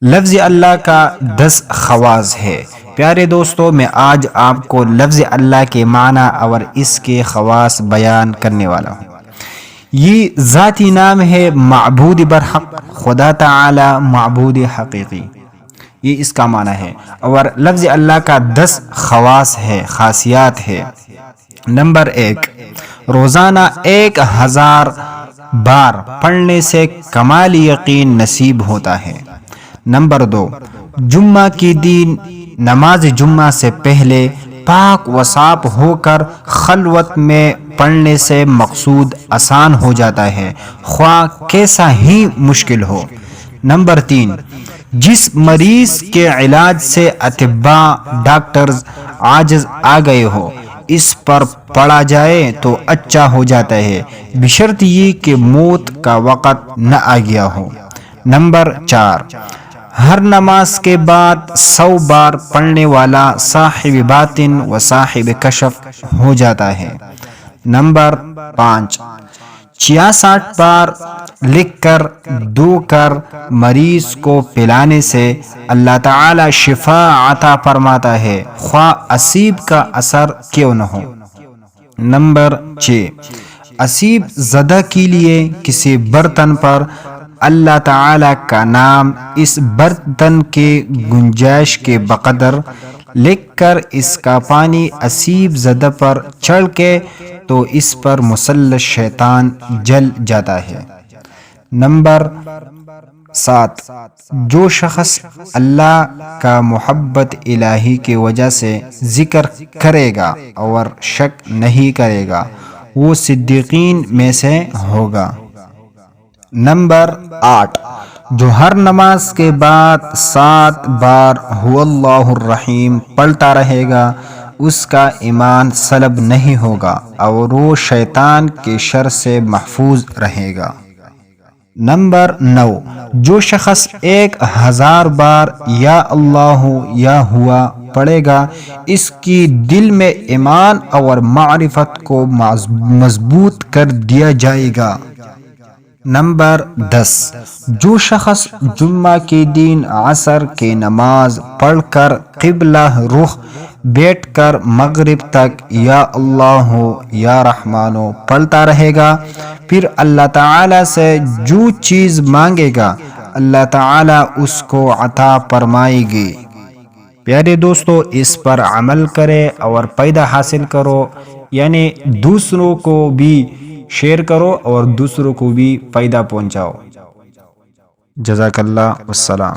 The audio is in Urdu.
لفظ اللہ کا 10 خواص ہے۔ پیارے دوستو، میں آج آپ کو لفظ اللہ کے معنی اور اس کے خواص بیان کرنے والا ہوں۔ یہ ذاتی نام ہے معبود برحق، خدا تعالی معبود حقیقی، یہ اس کا معنی ہے۔ اور لفظ اللہ کا 10 خواص ہے، خاصیات ہے۔ نمبر 1، روزانہ 1000 بار پڑھنے سے کمال یقین نصیب ہوتا ہے۔ نمبر 2، جمعہ کی دن نماز جمعہ سے پہلے پاک و صاف ہو کر خلوت میں پڑھنے سے مقصود آسان ہو جاتا ہے، خواہ کیسا ہی مشکل ہو۔ نمبر 3، جس مریض کے علاج سے اطباء ڈاکٹرز عاجز آ گئے ہو، اس پر پڑھا جائے تو اچھا ہو جاتا ہے، بشرط یہ کہ موت کا وقت نہ آ گیا ہو۔ نمبر 4، ہر نماز کے بعد 100 بار پڑھنے والا صاحب باطن و صاحب کشف ہو جاتا ہے۔ نمبر 5، 66 بار لکھ کر دو کر مریض کو پلانے سے اللہ تعالی شفا عطا فرماتا ہے، خواہ اسیب کا اثر کیوں نہ ہو۔ نمبر 6، اسیب زدہ کے لیے کسی برتن پر اللہ تعالی کا نام اس برتن کے گنجائش کے بقدر لکھ کر اس کا پانی اسیب زدہ پر چڑھ کے تو اس پر مسلط شیطان جل جاتا ہے۔ نمبر 7، جو شخص اللہ کا محبت الہی کی وجہ سے ذکر کرے گا اور شک نہیں کرے گا، وہ صدیقین میں سے ہوگا۔ نمبر 8، جو ہر نماز کے بعد 7 بار هو اللہ الرحیم پڑھتا رہے گا، اس کا ایمان سلب نہیں ہوگا اور وہ شیطان کے شر سے محفوظ رہے گا۔ نمبر 9، جو شخص 1000 بار یا اللہ یا ہوا پڑھے گا، اس کی دل میں ایمان اور معرفت کو مضبوط کر دیا جائے گا۔ نمبر 10، جو شخص جمعہ کے دن عصر کی نماز پڑھ کر قبلہ رخ بیٹھ کر مغرب تک یا اللہ یا رحمانو پڑھتا رہے گا، پھر اللہ تعالی سے جو چیز مانگے گا اللہ تعالی اس کو عطا فرمائے گی۔ پیارے دوستو، اس پر عمل کرے اور فائدہ حاصل کرو، یعنی دوسروں کو بھی شیئر کرو اور دوسروں کو بھی فائدہ پہنچاؤ۔ جزاک اللہ، والسلام۔